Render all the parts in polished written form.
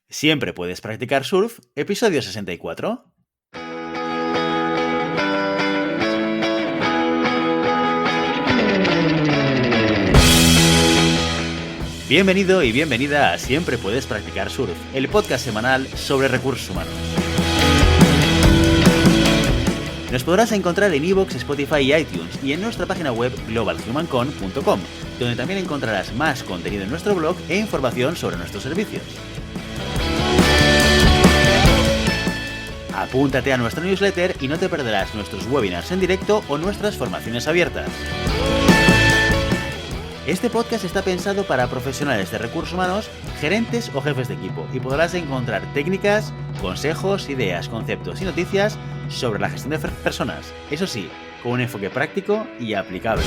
Siempre puedes practicar surf, episodio 64. Bienvenido y bienvenida a Siempre puedes practicar surf, el podcast semanal sobre recursos humanos. Nos podrás encontrar en iVoox, Spotify y iTunes y en nuestra página web globalhumancon.com, donde también encontrarás más contenido en nuestro blog e información sobre nuestros servicios. Apúntate a nuestra newsletter y no te perderás nuestros webinars en directo o nuestras formaciones abiertas. Este podcast está pensado para profesionales de recursos humanos, gerentes o jefes de equipo y podrás encontrar técnicas, consejos, ideas, conceptos y noticias sobre la gestión de personas, eso sí, con un enfoque práctico y aplicable.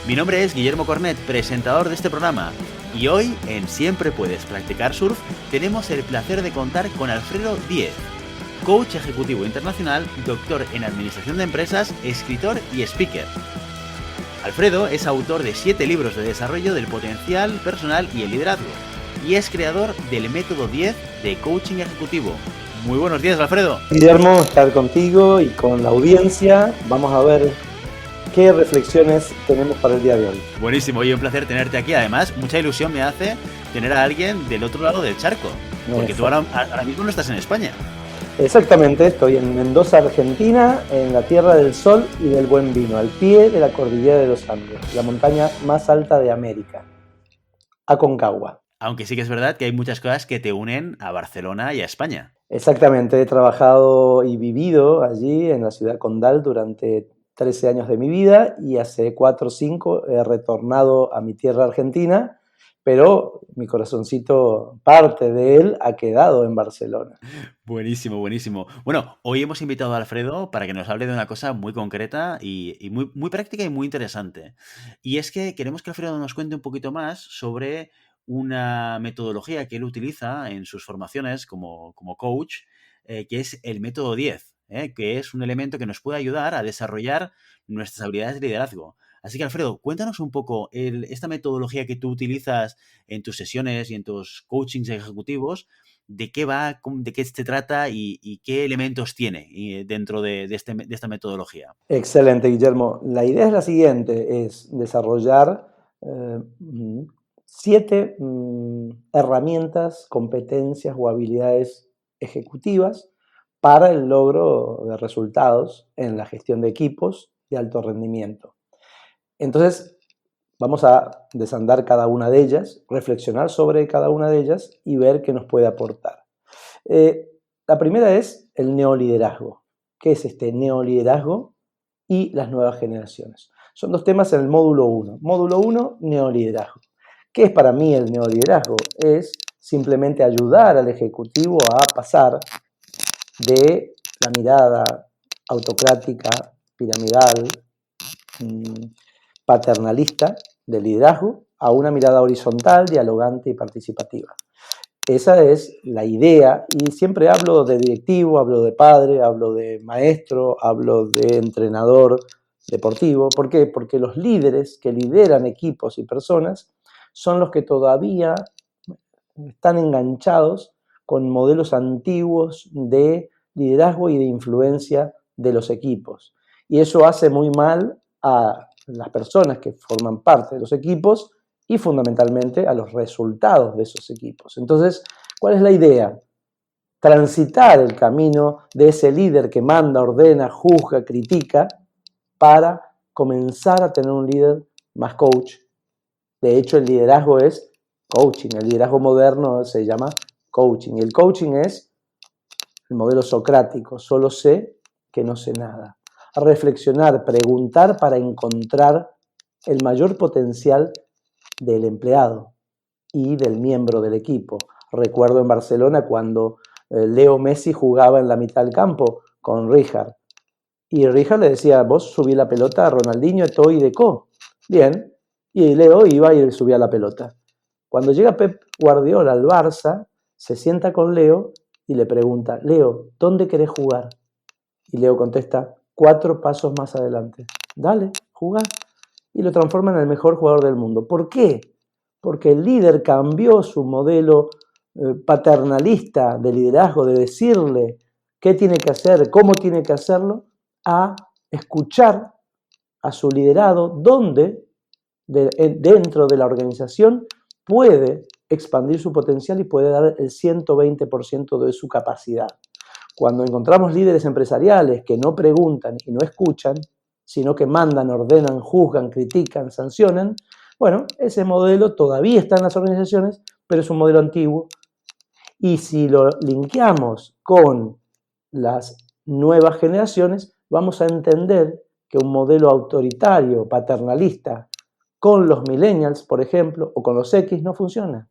Mi nombre es Guillermo Cornet, presentador de este programa, y hoy en Siempre puedes practicar surf tenemos el placer de contar con Alfredo Díez, coach ejecutivo internacional, doctor en administración de empresas, escritor y speaker. Alfredo es autor de 7 libros de desarrollo del potencial personal y el liderazgo, y es creador del método 10 de coaching ejecutivo. Muy buenos días, Alfredo. Guillermo, estar contigo y con la audiencia. Vamos a ver qué reflexiones tenemos para el día de hoy. Buenísimo, y un placer tenerte aquí. Además, mucha ilusión me hace tener a alguien del otro lado del charco, porque tú ahora mismo no estás en España. Exactamente, estoy en Mendoza, Argentina, en la tierra del sol y del buen vino, al pie de la cordillera de los Andes, la montaña más alta de América, Aconcagua. Aunque sí que es verdad que hay muchas cosas que te unen a Barcelona y a España. Exactamente, he trabajado y vivido allí en la ciudad condal durante 13 años de mi vida y hace 4 o 5 he retornado a mi tierra argentina, pero mi corazoncito, parte de él, ha quedado en Barcelona. Buenísimo, buenísimo. Bueno, hoy hemos invitado a Alfredo para que nos hable de una cosa muy concreta y muy práctica y muy interesante. Y es que queremos que Alfredo nos cuente un poquito más sobre una metodología que él utiliza en sus formaciones como coach, que es el método 10, que es un elemento que nos puede ayudar a desarrollar nuestras habilidades de liderazgo. Así que, Alfredo, cuéntanos un poco esta metodología que tú utilizas en tus sesiones y en tus coachings ejecutivos. ¿De qué va, de qué se trata y qué elementos tiene dentro de esta metodología? Excelente, Guillermo. La idea es la siguiente, es desarrollar 7 herramientas, competencias o habilidades ejecutivas para el logro de resultados en la gestión de equipos de alto rendimiento. Entonces, vamos a desandar cada una de ellas, reflexionar sobre cada una de ellas y ver qué nos puede aportar. La primera es el neoliderazgo. ¿Qué es este neoliderazgo y las nuevas generaciones? Son 2 temas en el módulo 1. Módulo 1, neoliderazgo. ¿Qué es para mí el neoliderazgo? Es simplemente ayudar al ejecutivo a pasar de la mirada autocrática, piramidal, paternalista del liderazgo a una mirada horizontal, dialogante y participativa. Esa es la idea, y siempre hablo de directivo, hablo de padre, hablo de maestro, hablo de entrenador deportivo. ¿Por qué? Porque los líderes que lideran equipos y personas son los que todavía están enganchados con modelos antiguos de liderazgo y de influencia de los equipos. Y eso hace muy mal a las personas que forman parte de los equipos y fundamentalmente a los resultados de esos equipos. Entonces, ¿cuál es la idea? Transitar el camino de ese líder que manda, ordena, juzga, critica, para comenzar a tener un líder más coach. De hecho, el liderazgo es coaching. El liderazgo moderno se llama coaching. Y el coaching es el modelo socrático. Solo sé que no sé nada. A reflexionar, preguntar para encontrar el mayor potencial del empleado y del miembro del equipo. Recuerdo en Barcelona cuando Leo Messi jugaba en la mitad del campo con Rijkaard. Y Rijkaard le decía, vos subí la pelota a Ronaldinho, Eto'o y Deco. Bien. Y Leo iba y subía la pelota. Cuando llega Pep Guardiola al Barça, se sienta con Leo y le pregunta, Leo, ¿dónde querés jugar? Y Leo contesta, 4 pasos más adelante. Dale, jugá. Y lo transforma en el mejor jugador del mundo. ¿Por qué? porque el líder cambió su modelo paternalista de liderazgo, de decirle qué tiene que hacer, cómo tiene que hacerlo, a escuchar a su liderado, donde dentro de la organización puede expandir su potencial y puede dar el 120% de su capacidad. Cuando encontramos líderes empresariales que no preguntan y no escuchan, sino que mandan, ordenan, juzgan, critican, sancionan, bueno, ese modelo todavía está en las organizaciones, pero es un modelo antiguo. Y si lo linkeamos con las nuevas generaciones, vamos a entender que un modelo autoritario, paternalista, con los millennials, por ejemplo, o con los X, no funciona.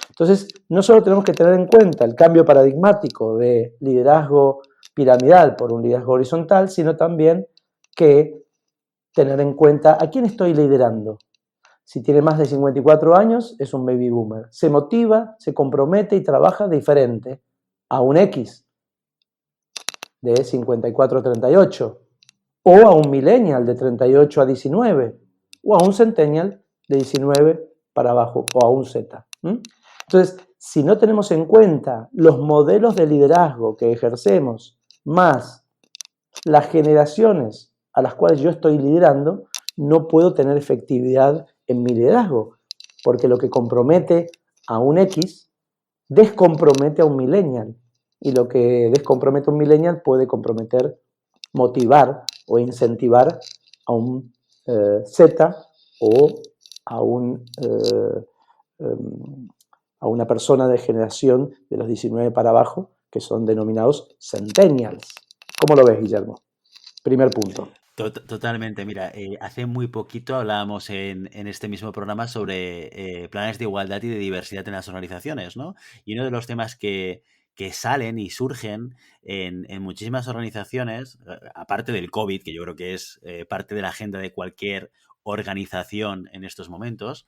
Entonces, no solo tenemos que tener en cuenta el cambio paradigmático de liderazgo piramidal por un liderazgo horizontal, sino también que tener en cuenta a quién estoy liderando. Si tiene más de 54 años, es un baby boomer. Se motiva, se compromete y trabaja diferente a un X de 54 a 38, o a un millennial de 38 a 19, o a un centennial de 19 para abajo, o a un Z. Entonces, si no tenemos en cuenta los modelos de liderazgo que ejercemos, más las generaciones a las cuales yo estoy liderando, no puedo tener efectividad en mi liderazgo, porque lo que compromete a un X descompromete a un millennial, y lo que descompromete a un millennial puede comprometer, motivar o incentivar a un Z o a a una persona de generación de los 19 para abajo, que son denominados centennials. ¿Cómo lo ves, Guillermo? Primer punto. Totalmente, mira, hace muy poquito hablábamos en este mismo programa sobre planes de igualdad y de diversidad en las organizaciones, ¿no? Y uno de los temas que salen y surgen en muchísimas organizaciones, aparte del COVID, que yo creo que es parte de la agenda de cualquier organización en estos momentos,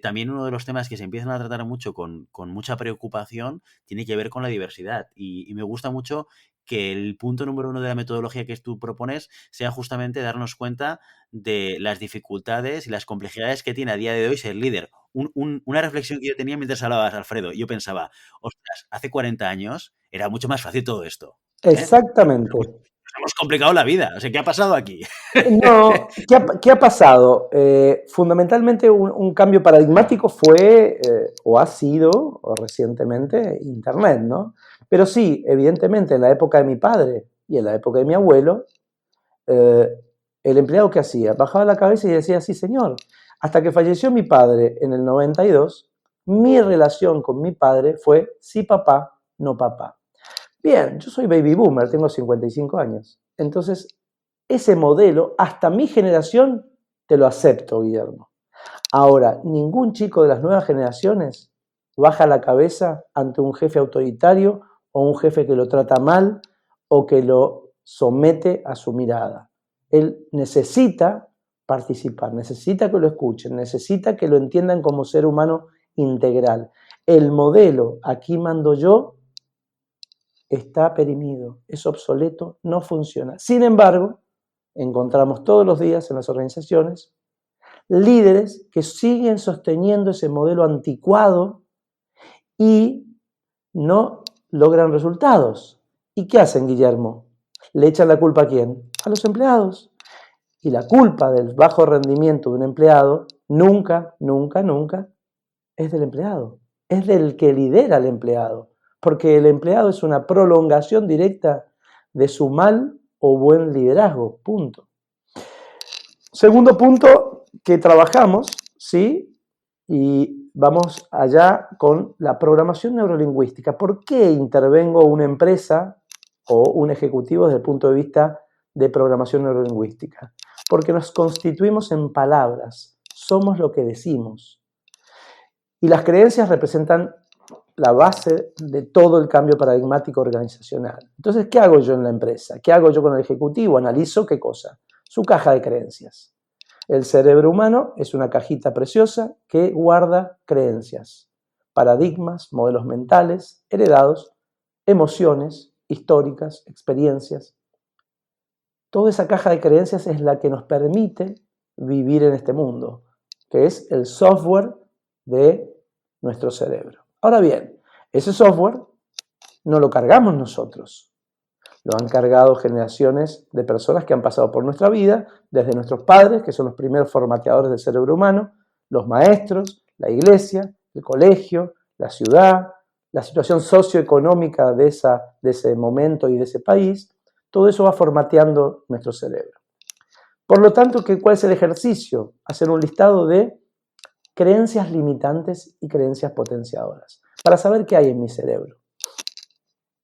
también uno de los temas que se empiezan a tratar mucho con mucha preocupación tiene que ver con la diversidad. Y me gusta mucho que el punto número uno de la metodología que tú propones sea justamente darnos cuenta de las dificultades y las complejidades que tiene a día de hoy ser líder. Una reflexión que yo tenía mientras hablabas, Alfredo, yo pensaba, ostras, hace 40 años era mucho más fácil todo esto. ¿Eh? Exactamente. Nos hemos complicado la vida. O sea, ¿qué ha pasado aquí? No, ¿qué ha pasado? Fundamentalmente un cambio paradigmático fue, o ha sido, o recientemente, Internet, ¿no? Pero sí, evidentemente, en la época de mi padre y en la época de mi abuelo, eh, el empleado que hacía, bajaba la cabeza y decía, sí, señor. Hasta que falleció mi padre en el 92, mi relación con mi padre fue sí, papá, no papá. Bien, yo soy baby boomer, tengo 55 años. Entonces, ese modelo, hasta mi generación, te lo acepto, Guillermo. Ahora, ningún chico de las nuevas generaciones baja la cabeza ante un jefe autoritario o un jefe que lo trata mal o que lo somete a su mirada. Él necesita participar, necesita que lo escuchen, necesita que lo entiendan como ser humano integral. El modelo, aquí mando yo, está perimido, es obsoleto, no funciona. Sin embargo, encontramos todos los días en las organizaciones líderes que siguen sosteniendo ese modelo anticuado y no logran resultados. ¿Y qué hacen, Guillermo? ¿Le echan la culpa a quién? A los empleados. Y la culpa del bajo rendimiento de un empleado nunca, nunca, nunca es del empleado. Es del que lidera al empleado. Porque el empleado es una prolongación directa de su mal o buen liderazgo. Punto. Segundo punto que trabajamos, ¿sí? Y vamos allá con la programación neurolingüística. ¿Por qué intervengo una empresa o un ejecutivo desde el punto de vista de programación neurolingüística? Porque nos constituimos en palabras, somos lo que decimos. Y las creencias representan la base de todo el cambio paradigmático organizacional. Entonces, ¿qué hago yo en la empresa? ¿Qué hago yo con el ejecutivo? Analizo qué cosa. Su caja de creencias. El cerebro humano es una cajita preciosa que guarda creencias, paradigmas, modelos mentales, heredados, emociones históricas, experiencias. Toda esa caja de creencias es la que nos permite vivir en este mundo, que es el software de nuestro cerebro. Ahora bien, ese software no lo cargamos nosotros. Lo han cargado generaciones de personas que han pasado por nuestra vida, desde nuestros padres, que son los primeros formateadores del cerebro humano, los maestros, la iglesia, el colegio, la ciudad, la situación socioeconómica de ese momento y de ese país. Todo eso va formateando nuestro cerebro. Por lo tanto, ¿cuál es el ejercicio? Hacer un listado de creencias limitantes y creencias potenciadoras, para saber qué hay en mi cerebro.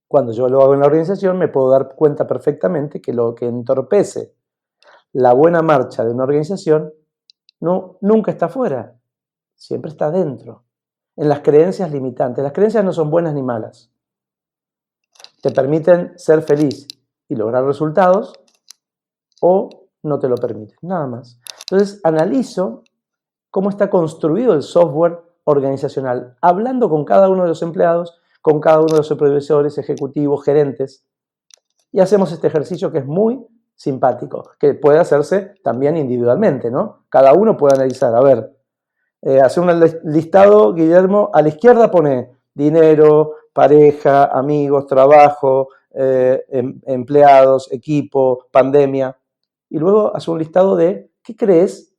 Cuando yo lo hago en la organización, me puedo dar cuenta perfectamente que lo que entorpece la buena marcha de una organización nunca está afuera, siempre está dentro, en las creencias limitantes. Las creencias no son buenas ni malas. Te permiten ser feliz y lograr resultados o no te lo permiten, nada más. Entonces, analizo cómo está construido el software organizacional, hablando con cada uno de los empleados, con cada uno de los supervisores, ejecutivos, gerentes, y hacemos este ejercicio que es muy simpático, que puede hacerse también individualmente, ¿no? Cada uno puede analizar, a ver, hace un listado, Guillermo, a la izquierda pone dinero, pareja, amigos, trabajo, empleados, equipo, pandemia, y luego hace un listado de qué crees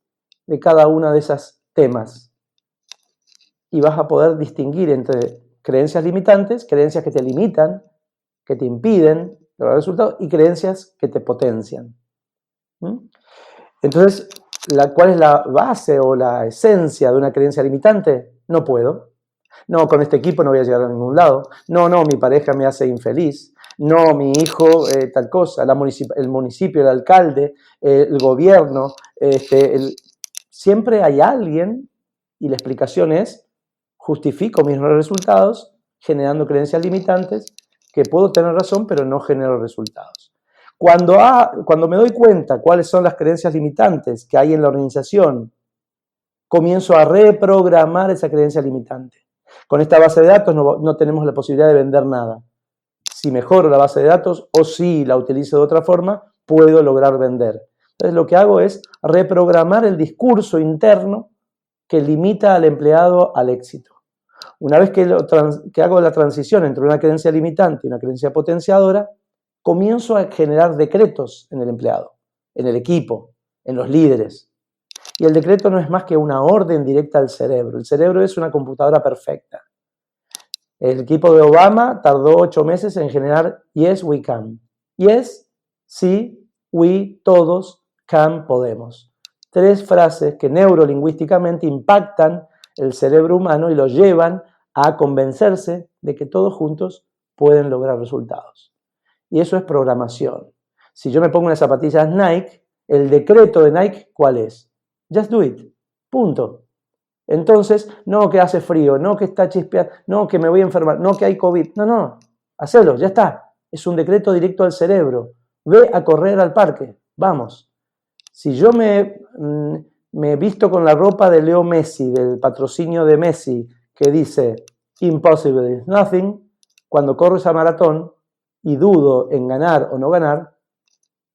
de cada una de esas temas. Y vas a poder distinguir entre creencias limitantes, creencias que te limitan, que te impiden lograr resultados, y creencias que te potencian. Entonces, ¿cuál es la base o la esencia de una creencia limitante? No puedo. No, con este equipo no voy a llegar a ningún lado. No, mi pareja me hace infeliz. No, mi hijo, tal cosa. El municipio, el alcalde, el gobierno. Siempre hay alguien, y la explicación es, justifico mis resultados generando creencias limitantes, que puedo tener razón, pero no genero resultados. Cuando me doy cuenta cuáles son las creencias limitantes que hay en la organización, comienzo a reprogramar esa creencia limitante. Con esta base de datos no tenemos la posibilidad de vender nada. Si mejoro la base de datos o si la utilizo de otra forma, puedo lograr vender. Entonces lo que hago es reprogramar el discurso interno que limita al empleado al éxito. Una vez que hago la transición entre una creencia limitante y una creencia potenciadora, comienzo a generar decretos en el empleado, en el equipo, en los líderes. Y el decreto no es más que una orden directa al cerebro. El cerebro es una computadora perfecta. El equipo de Obama tardó 8 meses en generar Yes, we can. Yes, sí, we, todos, can, podemos. 3 frases que neurolingüísticamente impactan el cerebro humano y lo llevan a convencerse de que todos juntos pueden lograr resultados. Y eso es programación. Si yo me pongo unas zapatillas Nike, el decreto de Nike, ¿cuál es? Just do it. Punto. Entonces, no que hace frío, no que está chispeando, no que me voy a enfermar, no que hay COVID. No, hacelo, ya está. Es un decreto directo al cerebro. Ve a correr al parque, vamos. Si yo me visto con la ropa de Leo Messi, del patrocinio de Messi, que dice Impossible is nothing, cuando corro esa maratón y dudo en ganar o no ganar,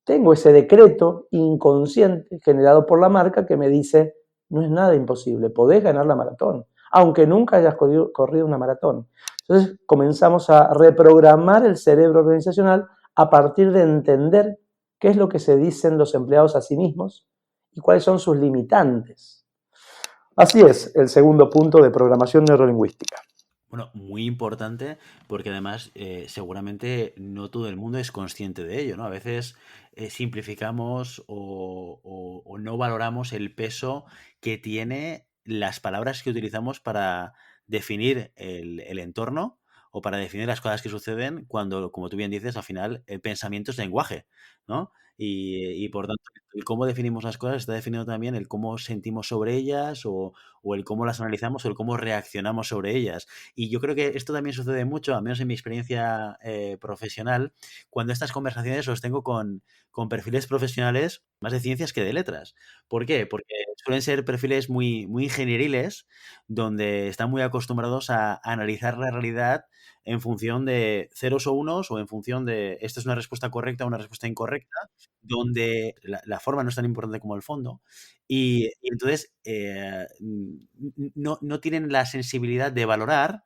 tengo ese decreto inconsciente generado por la marca que me dice, no es nada imposible, podés ganar la maratón, aunque nunca hayas corrido una maratón. Entonces comenzamos a reprogramar el cerebro organizacional a partir de entender qué es lo que se dicen los empleados a sí mismos y cuáles son sus limitantes. Así es el segundo punto de programación neurolingüística. Bueno, muy importante porque además seguramente no todo el mundo es consciente de ello, ¿no? A veces simplificamos o no valoramos el peso que tiene las palabras que utilizamos para definir el entorno o para definir las cosas que suceden cuando, como tú bien dices, al final el pensamiento es lenguaje, ¿no? Y por tanto, el cómo definimos las cosas está definiendo también el cómo sentimos sobre ellas o el cómo las analizamos o el cómo reaccionamos sobre ellas. Y yo creo que esto también sucede mucho, al menos en mi experiencia profesional, cuando estas conversaciones los tengo con perfiles profesionales más de ciencias que de letras. ¿Por qué? Porque suelen ser perfiles muy ingenieriles, donde están muy acostumbrados a analizar la realidad en función de ceros o unos o en función de esta es una respuesta correcta o una respuesta incorrecta, donde la forma no es tan importante como el fondo. Y entonces no tienen la sensibilidad de valorar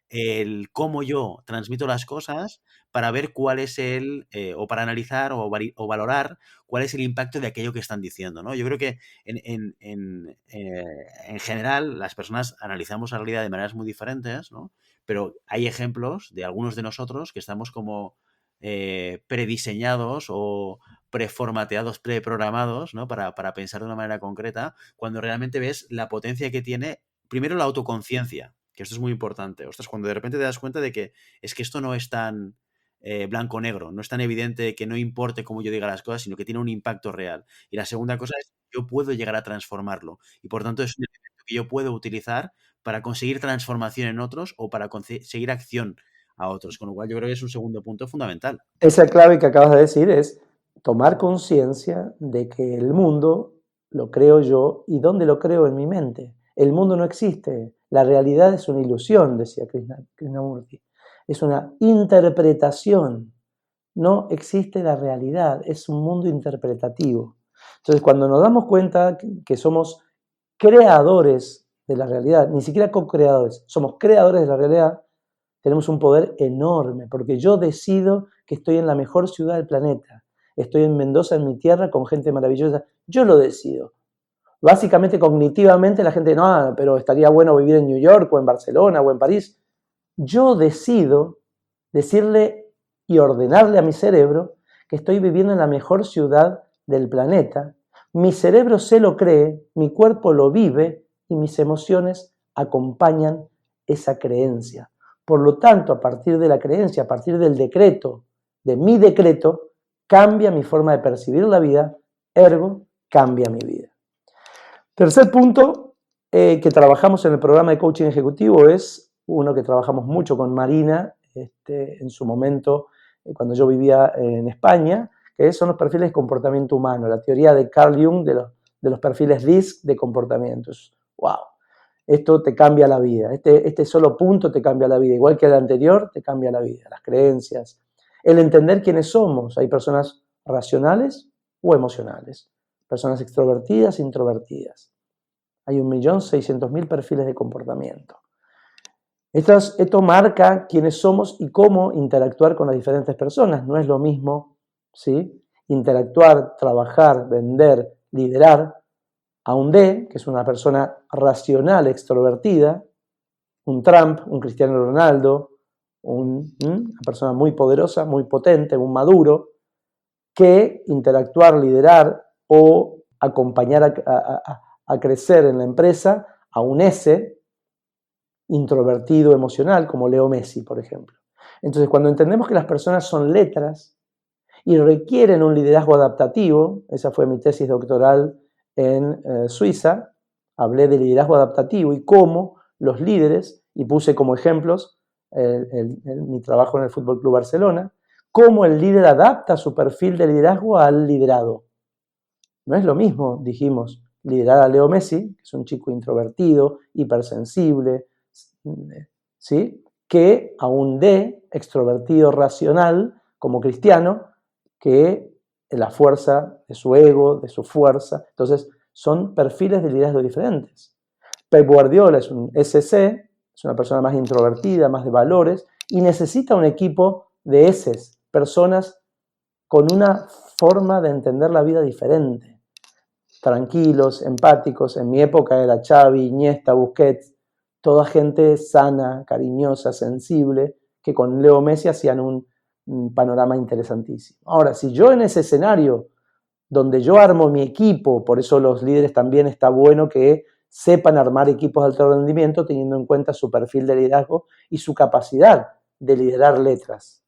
el cómo yo transmito las cosas para ver cuál es o para analizar o valorar cuál es el impacto de aquello que están diciendo, ¿no? Yo creo que en general las personas analizamos la realidad de maneras muy diferentes, ¿no? Pero hay ejemplos de algunos de nosotros que estamos como prediseñados o preformateados, preprogramados, ¿no? Para pensar de una manera concreta, cuando realmente ves la potencia que tiene, primero la autoconciencia, que esto es muy importante. Ostras, cuando de repente te das cuenta de que es que esto no es tan blanco-negro, no es tan evidente que no importe cómo yo diga las cosas, sino que tiene un impacto real. Y la segunda cosa es, yo puedo llegar a transformarlo. Y por tanto es un elemento que yo puedo utilizar para conseguir transformación en otros o para conseguir acción a otros. Con lo cual yo creo que es un segundo punto fundamental. Esa clave que acabas de decir es tomar conciencia de que el mundo lo creo yo y dónde lo creo en mi mente. El mundo no existe, la realidad es una ilusión, decía Krishnamurti. Es una interpretación, no existe la realidad, es un mundo interpretativo. Entonces, cuando nos damos cuenta que somos creadores de la realidad, ni siquiera co-creadores, somos creadores de la realidad, tenemos un poder enorme, porque yo decido que estoy en la mejor ciudad del planeta. Estoy en Mendoza, en mi tierra, con gente maravillosa. Yo lo decido. Básicamente, cognitivamente, la gente, no, pero estaría bueno vivir en New York, o en Barcelona, o en París. Yo decido decirle y ordenarle a mi cerebro que estoy viviendo en la mejor ciudad del planeta. Mi cerebro se lo cree, mi cuerpo lo vive y mis emociones acompañan esa creencia. Por lo tanto, a partir de la creencia, a partir del decreto, de mi decreto, cambia mi forma de percibir la vida, ergo, cambia mi vida. Tercer punto que trabajamos en el programa de coaching ejecutivo es uno que trabajamos mucho con Marina en su momento, cuando yo vivía en España, que son los perfiles de comportamiento humano, la teoría de Carl Jung de los perfiles DISC de comportamientos. ¡Wow! Esto te cambia la vida, este solo punto te cambia la vida, igual que el anterior te cambia la vida, las creencias, el entender quiénes somos. Hay personas racionales o emocionales, personas extrovertidas e introvertidas. Hay 1.600.000 perfiles de comportamiento. Esto marca quiénes somos y cómo interactuar con las diferentes personas. No es lo mismo, ¿sí?, interactuar, trabajar, vender, liderar a un D, que es una persona racional, extrovertida, un Trump, un Cristiano Ronaldo, una persona muy poderosa, muy potente, un Maduro, que interactuar, liderar o acompañar a crecer en la empresa a un S, introvertido, emocional, como Leo Messi, por ejemplo. Entonces, cuando entendemos que las personas son letras y requieren un liderazgo adaptativo, esa fue mi tesis doctoral en Suiza, hablé de liderazgo adaptativo y cómo los líderes, y puse como ejemplos mi trabajo en el Fútbol Club Barcelona, cómo el líder adapta su perfil de liderazgo al liderado. No es lo mismo, dijimos, liderar a Leo Messi, que es un chico introvertido, hipersensible, ¿sí?, que a un D, extrovertido racional, como Cristiano, que la fuerza de su ego, de su fuerza. Entonces, son perfiles de liderazgo diferentes. Pep Guardiola es un SC, es una persona más introvertida, más de valores, y necesita un equipo de Ss, personas con una forma de entender la vida diferente, tranquilos, empáticos. En mi época era Xavi, Iniesta, Busquets, toda gente sana, cariñosa, sensible, que con Leo Messi hacían un panorama interesantísimo. Ahora, si yo en ese escenario donde yo armo mi equipo, por eso los líderes también está bueno que sepan armar equipos de alto rendimiento teniendo en cuenta su perfil de liderazgo y su capacidad de liderar letras.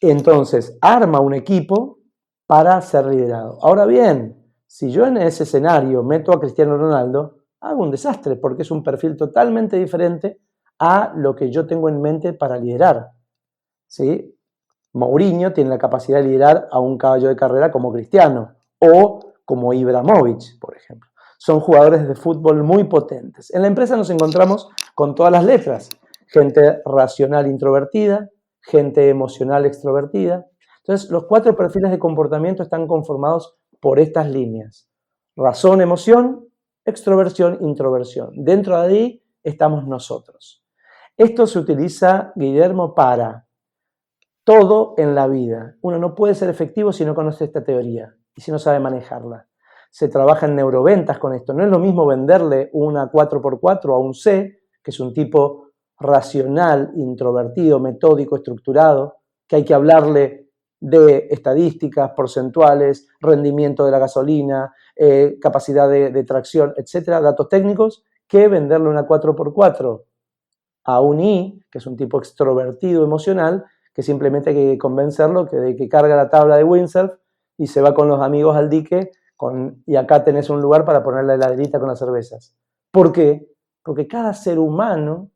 Entonces, arma un equipo para ser liderado. Ahora bien, si yo en ese escenario meto a Cristiano Ronaldo, hago un desastre porque es un perfil totalmente diferente a lo que yo tengo en mente para liderar, ¿sí? Mourinho tiene la capacidad de liderar a un caballo de carrera como Cristiano, o como Ibrahimovic, por ejemplo. Son jugadores de fútbol muy potentes. En la empresa nos encontramos con todas las letras. Gente racional introvertida, gente emocional extrovertida. Entonces, los 4 perfiles de comportamiento están conformados por estas líneas. Razón, emoción, extroversión, introversión. Dentro de ahí estamos nosotros. Esto se utiliza, Guillermo, para todo en la vida. Uno no puede ser efectivo si no conoce esta teoría y si no sabe manejarla. Se trabaja en neuroventas con esto. No es lo mismo venderle una 4x4 a un C, que es un tipo racional, introvertido, metódico, estructurado, que hay que hablarle de estadísticas, porcentuales, rendimiento de la gasolina, capacidad de tracción, etcétera, datos técnicos, que venderle una 4x4 a un I, que es un tipo extrovertido, emocional, que simplemente hay que convencerlo de que carga la tabla de windsurf y se va con los amigos al dique y acá tenés un lugar para poner la heladerita con las cervezas. ¿Por qué? Porque cada ser humano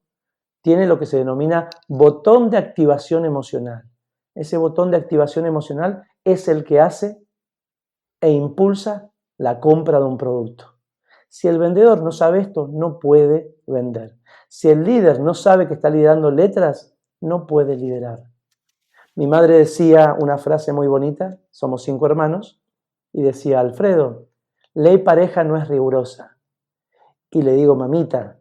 tiene lo que se denomina botón de activación emocional. Ese botón de activación emocional es el que hace e impulsa la compra de un producto. Si el vendedor no sabe esto, no puede vender. Si el líder no sabe que está liderando letras, no puede liderar. Mi madre decía una frase muy bonita, somos 5 hermanos, y decía, Alfredo, ley pareja no es rigurosa. Y le digo, mamita,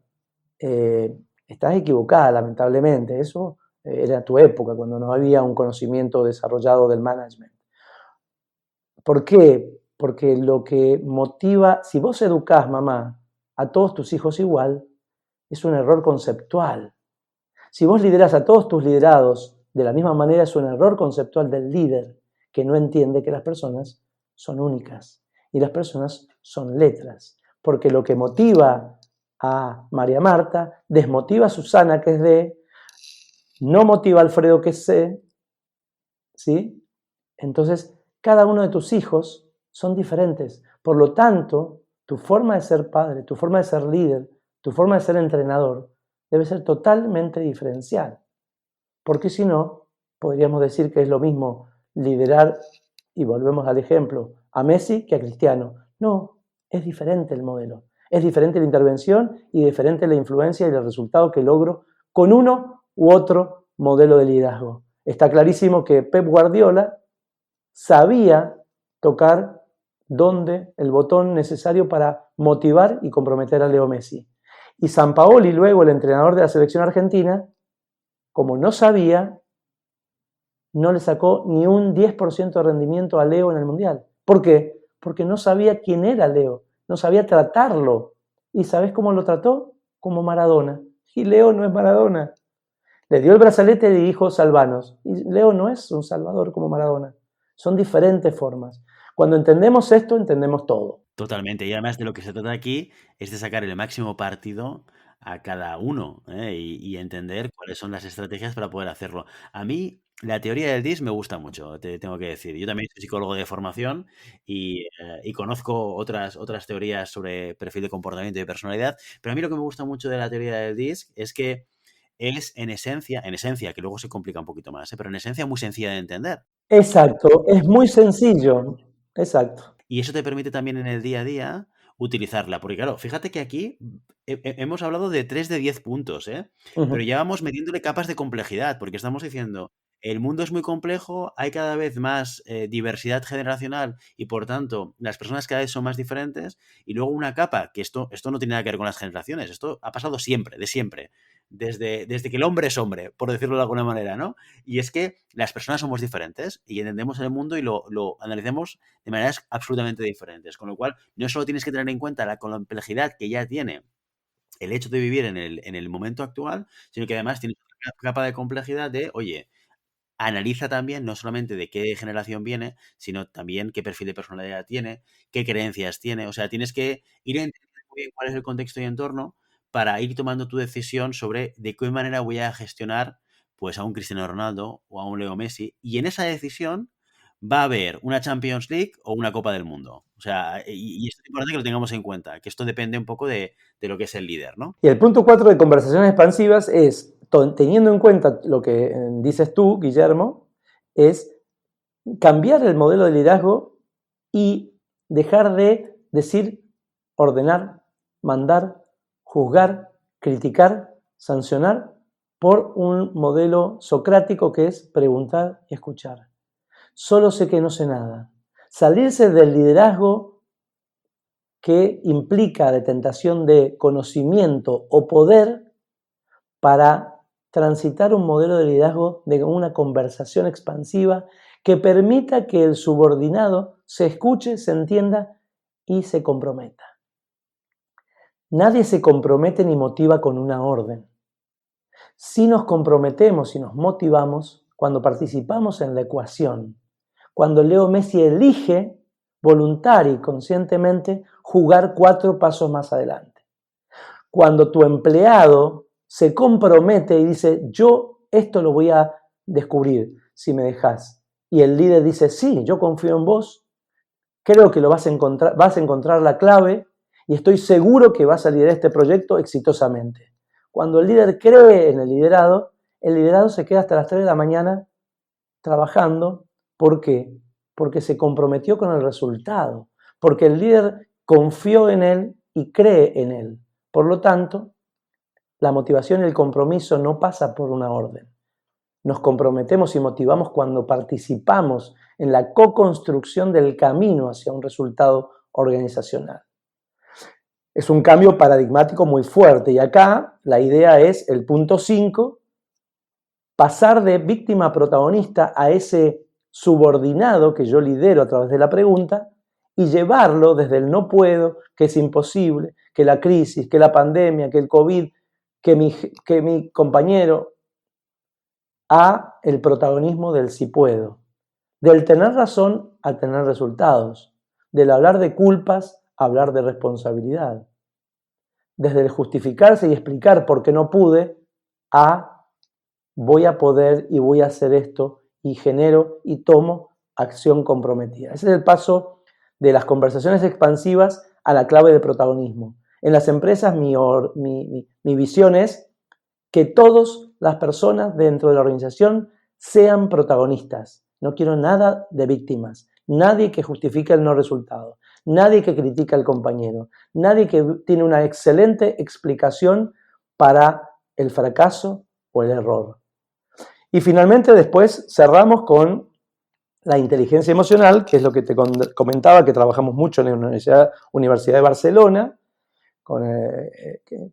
estás equivocada, lamentablemente. Eso era tu época, cuando no había un conocimiento desarrollado del management. ¿Por qué? Porque lo que motiva, si vos educás, mamá, a todos tus hijos igual, es un error conceptual. Si vos liderás a todos tus liderados de la misma manera, es un error conceptual del líder, que no entiende que las personas son únicas y las personas son letras. Porque lo que motiva a María Marta, desmotiva a Susana, que es D, no motiva a Alfredo, que es C, ¿sí? Entonces, cada uno de tus hijos son diferentes. Por lo tanto, tu forma de ser padre, tu forma de ser líder, tu forma de ser entrenador, debe ser totalmente diferencial. Porque si no, podríamos decir que es lo mismo liderar, y volvemos al ejemplo, a Messi que a Cristiano. No, es diferente el modelo. Es diferente la intervención y diferente la influencia y el resultado que logro con uno u otro modelo de liderazgo. Está clarísimo que Pep Guardiola sabía tocar dónde el botón necesario para motivar y comprometer a Leo Messi. Y Sampaoli, luego el entrenador de la selección argentina, como no sabía, no le sacó ni un 10% de rendimiento a Leo en el Mundial. ¿Por qué? Porque no sabía quién era Leo, no sabía tratarlo. ¿Y sabes cómo lo trató? Como Maradona. Y Leo no es Maradona. Le dio el brazalete y dijo salvanos. Y Leo no es un salvador como Maradona. Son diferentes formas. Cuando entendemos esto, entendemos todo. Totalmente. Y además de lo que se trata aquí es de sacar el máximo partido a cada uno, ¿eh? Y entender cuáles son las estrategias para poder hacerlo. A mí la teoría del DIS me gusta mucho, te tengo que decir. Yo también soy psicólogo de formación y conozco otras teorías sobre perfil de comportamiento y de personalidad, pero a mí lo que me gusta mucho de la teoría del DIS es que es en esencia, que luego se complica un poquito más, ¿eh? Pero en esencia muy sencilla de entender. Exacto, es muy sencillo. Exacto. Y eso te permite también en el día a día utilizarla. Porque claro, fíjate que aquí hemos hablado de 3 de 10 puntos, ¿eh? Pero ya vamos metiéndole capas de complejidad, porque estamos diciendo, el mundo es muy complejo, hay cada vez más diversidad generacional y por tanto las personas cada vez son más diferentes. Y luego una capa, que esto no tiene nada que ver con las generaciones, esto ha pasado siempre, de siempre. Desde que el hombre es hombre, por decirlo de alguna manera, ¿no? Y es que las personas somos diferentes y entendemos el mundo y lo analicemos de maneras absolutamente diferentes. Con lo cual, no solo tienes que tener en cuenta la complejidad que ya tiene el hecho de vivir en el momento actual, sino que además tienes una capa de complejidad de, oye, analiza también no solamente de qué generación viene, sino también qué perfil de personalidad tiene, qué creencias tiene. O sea, tienes que ir entendiendo muy bien cuál es el contexto y entorno para ir tomando tu decisión sobre de qué manera voy a gestionar pues a un Cristiano Ronaldo o a un Leo Messi. Y en esa decisión va a haber una Champions League o una Copa del Mundo. O sea, y esto es importante que lo tengamos en cuenta, que esto depende un poco de lo que es el líder, ¿no? Y el punto 4 de conversaciones expansivas es, teniendo en cuenta lo que dices tú, Guillermo, es cambiar el modelo de liderazgo y dejar de decir, ordenar, mandar, juzgar, criticar, sancionar, por un modelo socrático que es preguntar y escuchar. Solo sé que no sé nada. Salirse del liderazgo que implica de tentación de conocimiento o poder para transitar un modelo de liderazgo de una conversación expansiva que permita que el subordinado se escuche, se entienda y se comprometa. Nadie se compromete ni motiva con una orden. Si nos comprometemos y nos motivamos cuando participamos en la ecuación, cuando Leo Messi elige voluntaria y conscientemente jugar 4 pasos más adelante. Cuando tu empleado se compromete y dice, yo esto lo voy a descubrir si me dejas. Y el líder dice, sí, yo confío en vos, creo que lo vas a encontrar la clave y estoy seguro que vas a liderar este proyecto exitosamente. Cuando el líder cree en el liderado se queda hasta las 3 de la mañana trabajando. ¿Por qué? Porque se comprometió con el resultado, porque el líder confió en él y cree en él. Por lo tanto, la motivación y el compromiso no pasa por una orden. Nos comprometemos y motivamos cuando participamos en la co-construcción del camino hacia un resultado organizacional. Es un cambio paradigmático muy fuerte y acá la idea es el punto 5, pasar de víctima a protagonista a ese subordinado que yo lidero a través de la pregunta y llevarlo desde el no puedo, que es imposible, que la crisis, que la pandemia, que el COVID, que mi compañero, a el protagonismo del sí puedo, del tener razón al tener resultados, del hablar de culpas a hablar de responsabilidad, desde el justificarse y explicar por qué no pude a voy a poder y voy a hacer esto y genero y tomo acción comprometida. Ese es el paso de las conversaciones expansivas a la clave de protagonismo. En las empresas mi visión es que todas las personas dentro de la organización sean protagonistas. No quiero nada de víctimas, nadie que justifique el no resultado, nadie que critica al compañero, nadie que tiene una excelente explicación para el fracaso o el error. Y finalmente después cerramos con la inteligencia emocional, que es lo que te comentaba, que trabajamos mucho en la Universidad de Barcelona,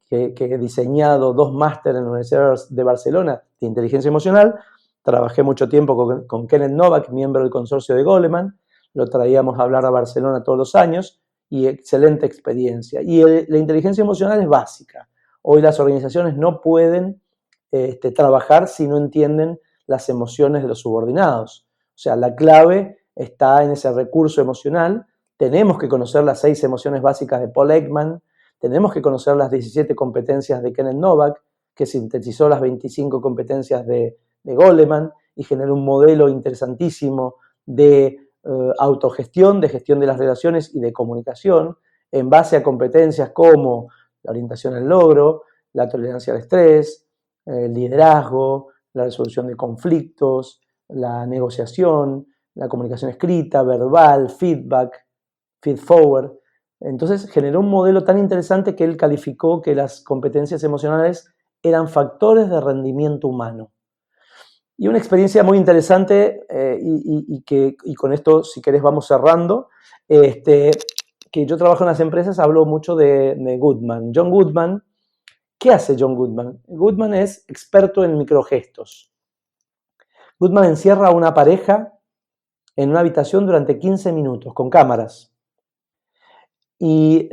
que he diseñado 2 másteres en la Universidad de Barcelona de inteligencia emocional. Trabajé mucho tiempo con Kenneth Novak, miembro del consorcio de Goleman, lo traíamos a hablar a Barcelona todos los años y excelente experiencia. Y la inteligencia emocional es básica. Hoy las organizaciones no pueden trabajar si no entienden las emociones de los subordinados. O sea, la clave está en ese recurso emocional. Tenemos que conocer las 6 emociones básicas de Paul Ekman, tenemos que conocer las 17 competencias de Kenneth Novak, que sintetizó las 25 competencias de Goleman y generó un modelo interesantísimo de autogestión, de gestión de las relaciones y de comunicación, en base a competencias como la orientación al logro, la tolerancia al estrés, el liderazgo, la resolución de conflictos, la negociación, la comunicación escrita, verbal, feedback, feed forward. Entonces generó un modelo tan interesante que él calificó que las competencias emocionales eran factores de rendimiento humano. Y una experiencia muy interesante, y con esto, si querés, vamos cerrando, que yo trabajo en las empresas, hablo mucho de Goodman. John Goodman, ¿qué hace John Goodman? Goodman es experto en microgestos. Goodman encierra a una pareja en una habitación durante 15 minutos con cámaras y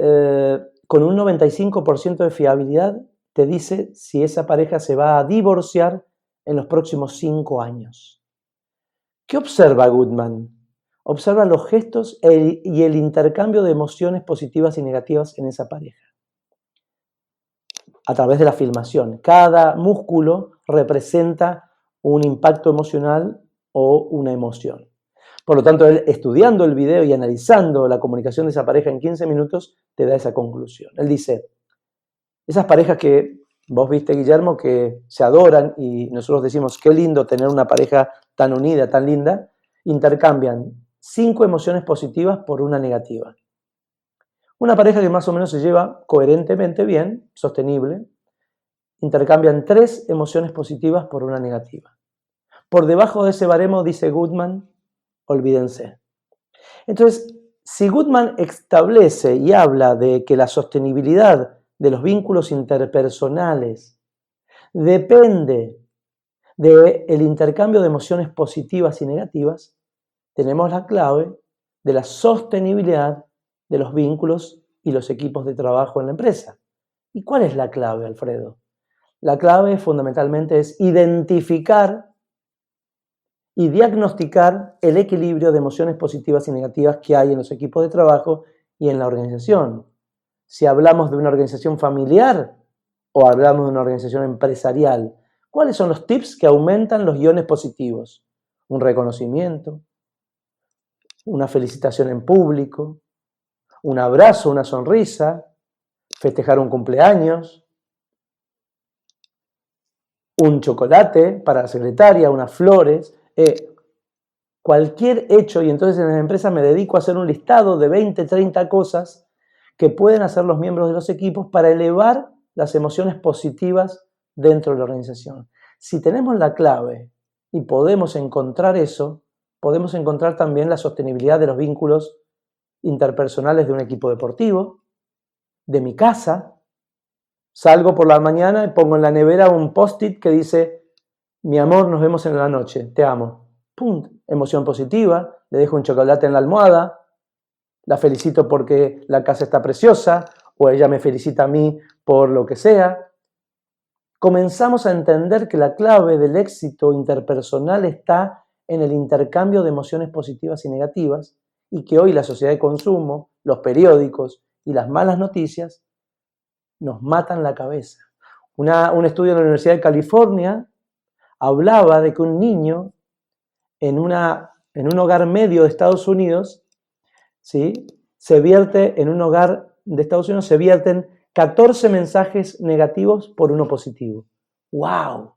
con un 95% de fiabilidad te dice si esa pareja se va a divorciar en los próximos 5 años. ¿Qué observa Goodman? Observa los gestos y el intercambio de emociones positivas y negativas en esa pareja. A través de la filmación. Cada músculo representa un impacto emocional o una emoción. Por lo tanto, él, estudiando el video y analizando la comunicación de esa pareja en 15 minutos, te da esa conclusión. Él dice, esas parejas que vos viste, Guillermo, que se adoran y nosotros decimos, qué lindo tener una pareja tan unida, tan linda, intercambian 5 emociones positivas por una negativa. Una pareja que más o menos se lleva coherentemente bien, sostenible, intercambian 3 emociones positivas por una negativa. Por debajo de ese baremo, dice Goodman, olvídense. Entonces, si Goodman establece y habla de que la sostenibilidad de los vínculos interpersonales depende del intercambio de emociones positivas y negativas, tenemos la clave de la sostenibilidad de los vínculos y los equipos de trabajo en la empresa. ¿Y cuál es la clave, Alfredo? La clave fundamentalmente es identificar y diagnosticar el equilibrio de emociones positivas y negativas que hay en los equipos de trabajo y en la organización. Si hablamos de una organización familiar o hablamos de una organización empresarial, ¿cuáles son los tips que aumentan los iones positivos? Un reconocimiento, una felicitación en público, un abrazo, una sonrisa, festejar un cumpleaños, un chocolate para la secretaria, unas flores, cualquier hecho. Y entonces en la empresa me dedico a hacer un listado de 20, 30 cosas que pueden hacer los miembros de los equipos para elevar las emociones positivas dentro de la organización. Si tenemos la clave y podemos encontrar eso, podemos encontrar también la sostenibilidad de los vínculos interpersonales de un equipo deportivo, de mi casa. Salgo por la mañana y pongo en la nevera un post-it que dice: mi amor, nos vemos en la noche, te amo. ¡Pum! Emoción positiva, le dejo un chocolate en la almohada, la felicito porque la casa está preciosa, o ella me felicita a mí por lo que sea. Comenzamos a entender que la clave del éxito interpersonal está en el intercambio de emociones positivas y negativas, y que hoy la sociedad de consumo, los periódicos y las malas noticias nos matan la cabeza. Un estudio de la Universidad de California hablaba de que un niño en un hogar medio de Estados Unidos, ¿sí?, se vierte en un hogar de Estados Unidos, se vierten 14 mensajes negativos por uno positivo. ¡Wow!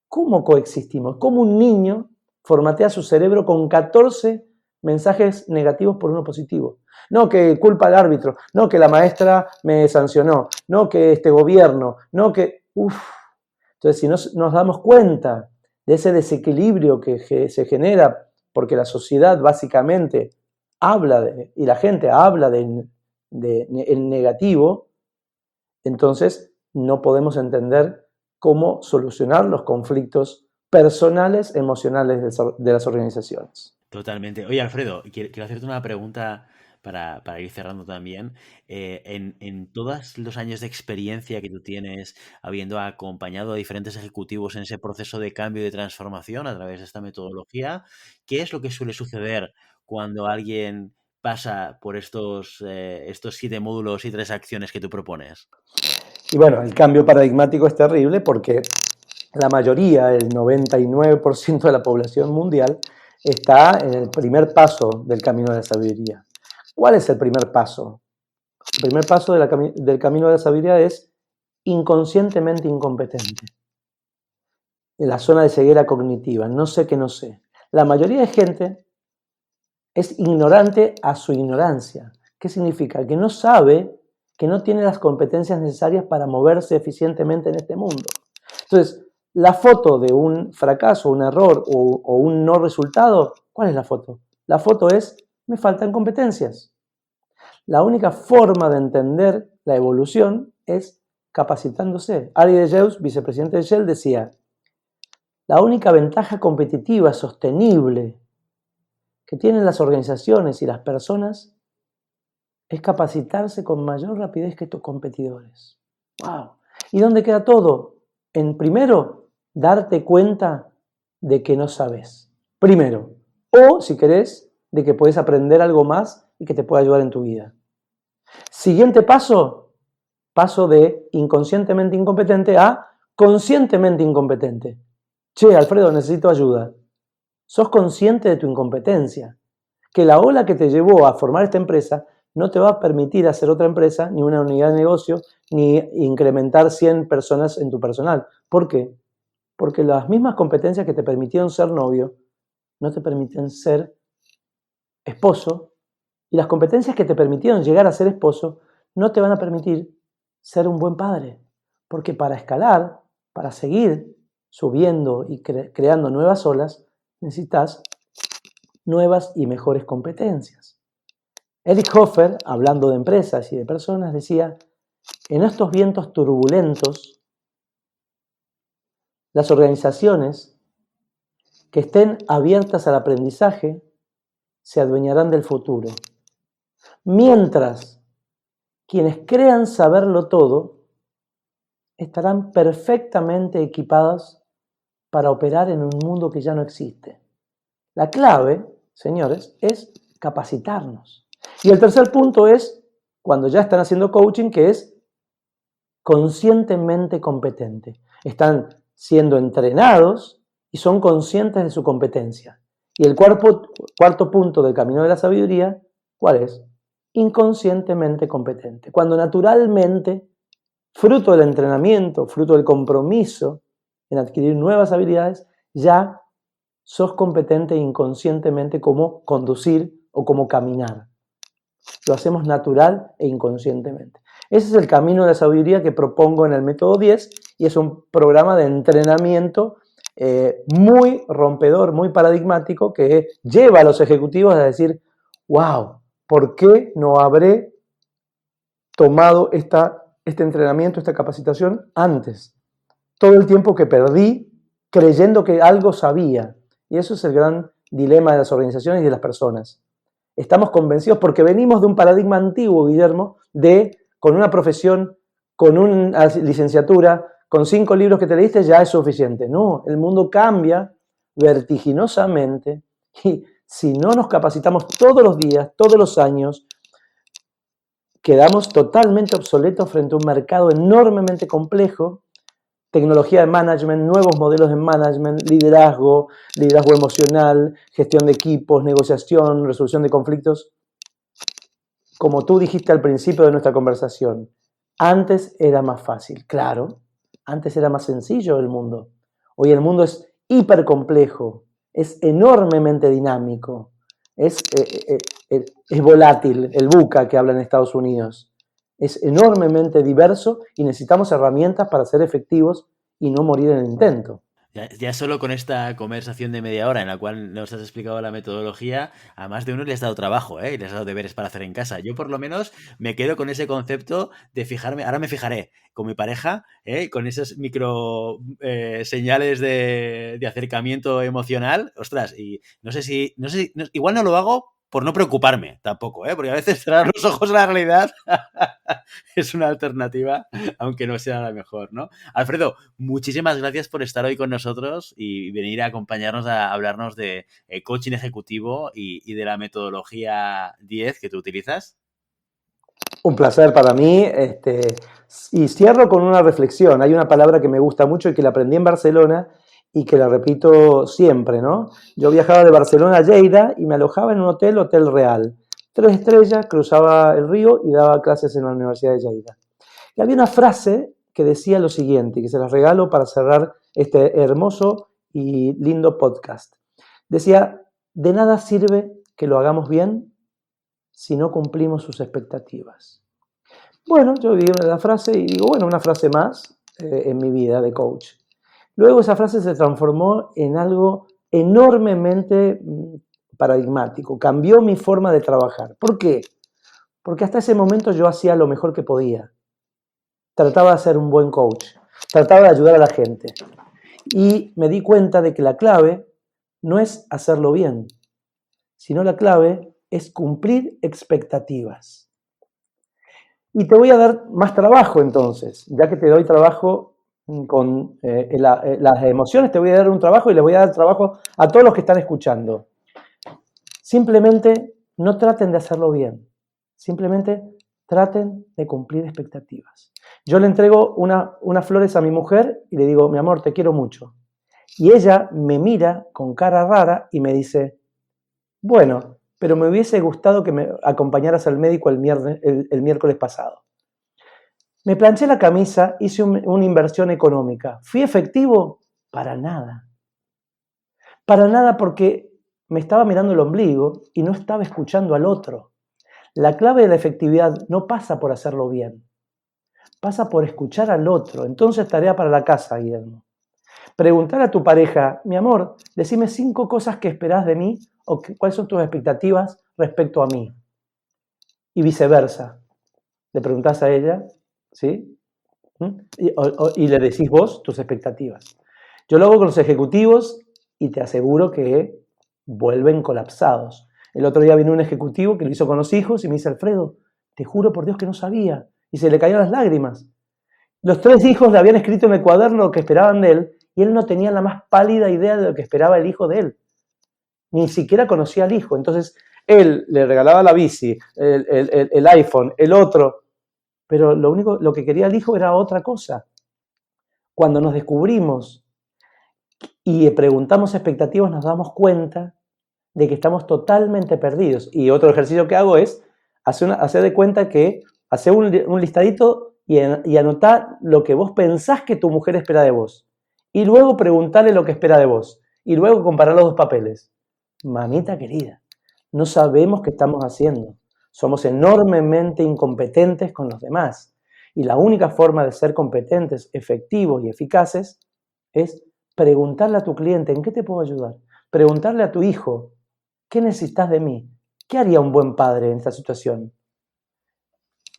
¿Cómo coexistimos? ¿Cómo un niño formatea su cerebro con 14 mensajes negativos por uno positivo? No que culpa al árbitro, no que la maestra me sancionó, no que este gobierno, no que... Entonces, si nos damos cuenta de ese desequilibrio que se genera porque la sociedad básicamente habla y la gente habla de el negativo, entonces no podemos entender cómo solucionar los conflictos personales, emocionales de las organizaciones. Totalmente. Oye, Alfredo, quiero hacerte una pregunta para ir cerrando también. En todos los años de experiencia que tú tienes, habiendo acompañado a diferentes ejecutivos en ese proceso de cambio y de transformación a través de esta metodología, ¿qué es lo que suele suceder cuando alguien pasa por estos 7 módulos y 3 acciones que tú propones? Y bueno, el cambio paradigmático es terrible porque la mayoría, el 99% de la población mundial, está en el primer paso del camino de la sabiduría. ¿Cuál es el primer paso? El primer paso del camino de la sabiduría es inconscientemente incompetente. En la zona de ceguera cognitiva, no sé que no sé. La mayoría de gente es ignorante a su ignorancia. ¿Qué significa? Que no sabe, que no tiene las competencias necesarias para moverse eficientemente en este mundo. Entonces, la foto de un fracaso, un error o un no resultado, ¿cuál es la foto? La foto es: me faltan competencias. La única forma de entender la evolución es capacitándose. Arie de Geus, vicepresidente de Shell, decía: la única ventaja competitiva sostenible que tienen las organizaciones y las personas es capacitarse con mayor rapidez que tus competidores. ¡Wow! ¿Y dónde queda todo? En primero, darte cuenta de que no sabes. Primero. O, si querés, de que puedes aprender algo más y que te pueda ayudar en tu vida. Siguiente paso, paso de inconscientemente incompetente a conscientemente incompetente. Che, Alfredo, necesito ayuda. Sos consciente de tu incompetencia, que la ola que te llevó a formar esta empresa no te va a permitir hacer otra empresa, ni una unidad de negocio, ni incrementar 100 personas en tu personal. ¿Por qué? Porque las mismas competencias que te permitieron ser novio no te permiten ser esposo, y las competencias que te permitieron llegar a ser esposo no te van a permitir ser un buen padre. Porque para escalar, para seguir subiendo y creando nuevas olas, necesitas nuevas y mejores competencias. Eric Hoffer, hablando de empresas y de personas, decía, en estos vientos turbulentos, las organizaciones que estén abiertas al aprendizaje se adueñarán del futuro. Mientras quienes crean saberlo todo estarán perfectamente equipados para operar en un mundo que ya no existe. La clave, señores, es capacitarnos. Y el tercer punto es, cuando ya están haciendo coaching, que es conscientemente competente. Están siendo entrenados y son conscientes de su competencia. Y el cuarto punto del camino de la sabiduría, ¿cuál es? Inconscientemente competente. Cuando naturalmente, fruto del entrenamiento, fruto del compromiso en adquirir nuevas habilidades, ya sos competente inconscientemente como conducir o como caminar. Lo hacemos natural e inconscientemente. Ese es el camino de la sabiduría que propongo en el método 10 y es un programa de entrenamiento muy rompedor, muy paradigmático que lleva a los ejecutivos a decir, wow, ¿por qué no habré tomado este entrenamiento, esta capacitación antes? Todo el tiempo que perdí creyendo que algo sabía. Y eso es el gran dilema de las organizaciones y de las personas. Estamos convencidos porque venimos de un paradigma antiguo, Guillermo, de con una profesión, con una licenciatura, con 5 libros que te leíste ya es suficiente. No, el mundo cambia vertiginosamente y si no nos capacitamos todos los días, todos los años, quedamos totalmente obsoletos frente a un mercado enormemente complejo, tecnología de management, nuevos modelos de management, liderazgo emocional, gestión de equipos, negociación, resolución de conflictos. Como tú dijiste al principio de nuestra conversación, antes era más fácil, claro, antes era más sencillo el mundo. Hoy el mundo es hipercomplejo, es enormemente dinámico, es volátil, el VUCA que habla en Estados Unidos. Es enormemente diverso y necesitamos herramientas para ser efectivos y no morir en el intento. Ya solo con esta conversación de media hora en la cual nos has explicado la metodología, a más de uno le has dado trabajo, ¿eh? Y les has dado deberes para hacer en casa. Yo por lo menos me quedo con ese concepto de fijarme, ahora me fijaré con mi pareja, con esas micro señales de acercamiento emocional. Ostras, y no sé si, igual no lo hago por no preocuparme tampoco, porque a veces cerrar los ojos a la realidad es una alternativa, aunque no sea la mejor, ¿no? Alfredo, muchísimas gracias por estar hoy con nosotros y venir a acompañarnos a hablarnos de coaching ejecutivo y de la metodología 10 que tú utilizas. Un placer para mí. Y cierro con una reflexión. Hay una palabra que me gusta mucho y que la aprendí en Barcelona y que la repito siempre, ¿no? Yo viajaba de Barcelona a Lleida y me alojaba en un Hotel Real. 3 estrellas, cruzaba el río y daba clases en la Universidad de Lleida. Y había una frase que decía lo siguiente, que se las regalo para cerrar este hermoso y lindo podcast. Decía, de nada sirve que lo hagamos bien si no cumplimos sus expectativas. Bueno, yo viví la frase y digo, bueno, una frase más en mi vida de coach. Luego esa frase se transformó en algo enormemente paradigmático, cambió mi forma de trabajar. ¿Por qué? Porque hasta ese momento yo hacía lo mejor que podía. Trataba de ser un buen coach, trataba de ayudar a la gente. Y me di cuenta de que la clave no es hacerlo bien, sino la clave es cumplir expectativas. Y te voy a dar más trabajo entonces, ya que te doy trabajo con las emociones, te voy a dar un trabajo y les voy a dar trabajo a todos los que están escuchando. Simplemente no traten de hacerlo bien, simplemente traten de cumplir expectativas. Yo le entrego unas flores a mi mujer y le digo, mi amor, te quiero mucho. Y ella me mira con cara rara y me dice, bueno, pero me hubiese gustado que me acompañaras al médico el miércoles pasado. Me planché la camisa, hice una inversión económica. ¿Fui efectivo? Para nada. Para nada porque me estaba mirando el ombligo y no estaba escuchando al otro. La clave de la efectividad no pasa por hacerlo bien, pasa por escuchar al otro. Entonces, tarea para la casa, Guillermo. Preguntar a tu pareja, mi amor, decime 5 cosas que esperás de mí o cuáles son tus expectativas respecto a mí. Y viceversa. Le preguntás a ella, ¿sí? Y le decís vos tus expectativas. Yo lo hago con los ejecutivos y te aseguro que vuelven colapsados. El otro día vino un ejecutivo que lo hizo con los hijos y me dice, Alfredo, te juro por Dios que no sabía. Y se le caían las lágrimas. Los 3 hijos le habían escrito en el cuaderno lo que esperaban de él y él no tenía la más pálida idea de lo que esperaba el hijo de él. Ni siquiera conocía al hijo. Entonces, él le regalaba la bici, el iPhone, el otro, pero lo que quería el hijo era otra cosa. Cuando nos descubrimos y preguntamos expectativas, nos damos cuenta de que estamos totalmente perdidos. Y otro ejercicio que hago es hacer de cuenta que hacer un listadito y anotar lo que vos pensás que tu mujer espera de vos. Y luego preguntarle lo que espera de vos. Y luego comparar los 2 papeles. Mamita querida, no sabemos qué estamos haciendo. Somos enormemente incompetentes con los demás. Y la única forma de ser competentes, efectivos y eficaces es preguntarle a tu cliente, ¿en qué te puedo ayudar? Preguntarle a tu hijo, ¿qué necesitas de mí? ¿Qué haría un buen padre en esta situación?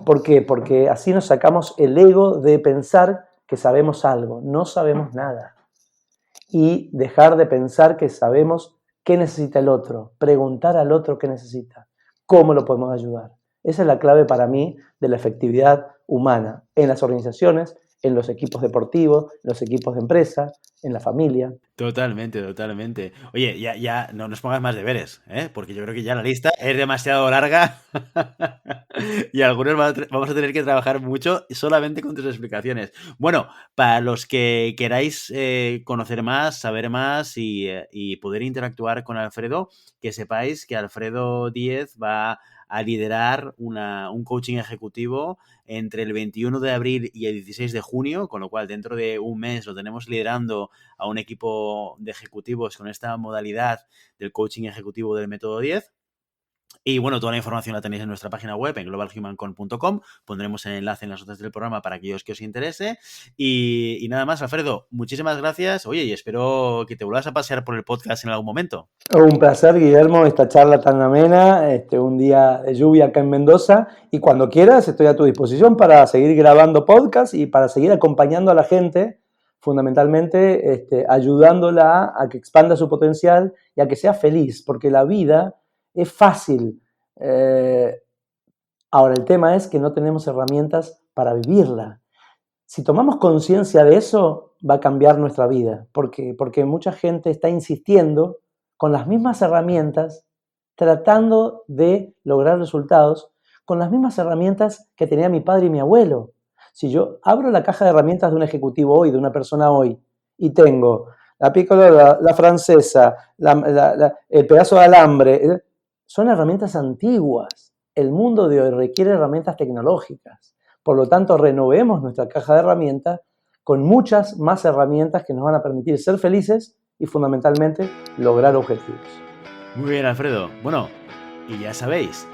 ¿Por qué? Porque así nos sacamos el ego de pensar que sabemos algo. No sabemos nada. Y dejar de pensar que sabemos qué necesita el otro. Preguntar al otro qué necesita. ¿Cómo lo podemos ayudar? Esa es la clave para mí de la efectividad humana en las organizaciones, en los equipos deportivos, en los equipos de empresa, en la familia. Totalmente, totalmente. Oye, ya no nos pongas más deberes, ¿eh? Porque yo creo que ya la lista es demasiado larga y algunos vamos a tener que trabajar mucho solamente con tus explicaciones. Bueno, para los que queráis conocer más, saber más y poder interactuar con Alfredo, que sepáis que Alfredo Díez va a liderar un coaching ejecutivo entre el 21 de abril y el 16 de junio, con lo cual dentro de un mes lo tenemos liderando a un equipo de ejecutivos con esta modalidad del coaching ejecutivo del método 10. Y bueno, toda la información la tenéis en nuestra página web, en globalhumancon.com. Pondremos el enlace en las notas del programa para aquellos que os interese. Y nada más, Alfredo, muchísimas gracias. Oye, y espero que te vuelvas a pasear por el podcast en algún momento. Un placer, Guillermo, esta charla tan amena, un día de lluvia acá en Mendoza. Y cuando quieras, estoy a tu disposición para seguir grabando podcast y para seguir acompañando a la gente, fundamentalmente ayudándola a que expanda su potencial y a que sea feliz, porque la vida es fácil. Ahora, el tema es que no tenemos herramientas para vivirla. Si tomamos conciencia de eso, va a cambiar nuestra vida. ¿Por qué? Porque mucha gente está insistiendo con las mismas herramientas, tratando de lograr resultados con las mismas herramientas que tenía mi padre y mi abuelo. Si yo abro la caja de herramientas de un ejecutivo hoy, de una persona hoy, y tengo la picola, la francesa, el pedazo de alambre, son herramientas antiguas. El mundo de hoy requiere herramientas tecnológicas. Por lo tanto, renovemos nuestra caja de herramientas con muchas más herramientas que nos van a permitir ser felices y fundamentalmente lograr objetivos. Muy bien, Alfredo. Bueno, y ya sabéis,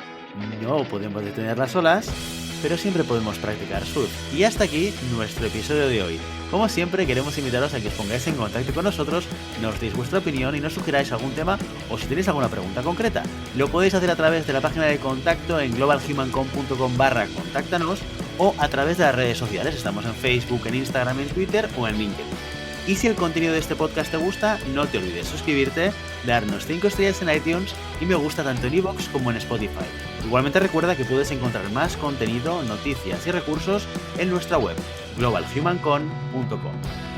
no podemos detener las olas, pero siempre podemos practicar surf. Y hasta aquí nuestro episodio de hoy. Como siempre, queremos invitaros a que os pongáis en contacto con nosotros, nos deis vuestra opinión y nos sugeráis algún tema o si tenéis alguna pregunta concreta. Lo podéis hacer a través de la página de contacto en globalhumancon.com/contáctanos o a través de las redes sociales. Estamos en Facebook, en Instagram, en Twitter o en LinkedIn. Y si el contenido de este podcast te gusta, no te olvides suscribirte, darnos 5 estrellas en iTunes y me gusta tanto en iVoox como en Spotify. Igualmente recuerda que puedes encontrar más contenido, noticias y recursos en nuestra web, globalhumancon.com.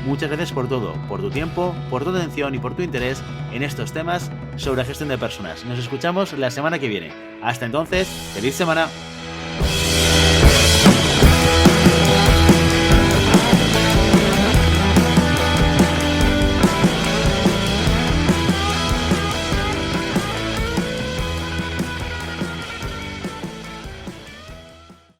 Muchas gracias por todo, por tu tiempo, por tu atención y por tu interés en estos temas sobre gestión de personas. Nos escuchamos la semana que viene. Hasta entonces, ¡feliz semana!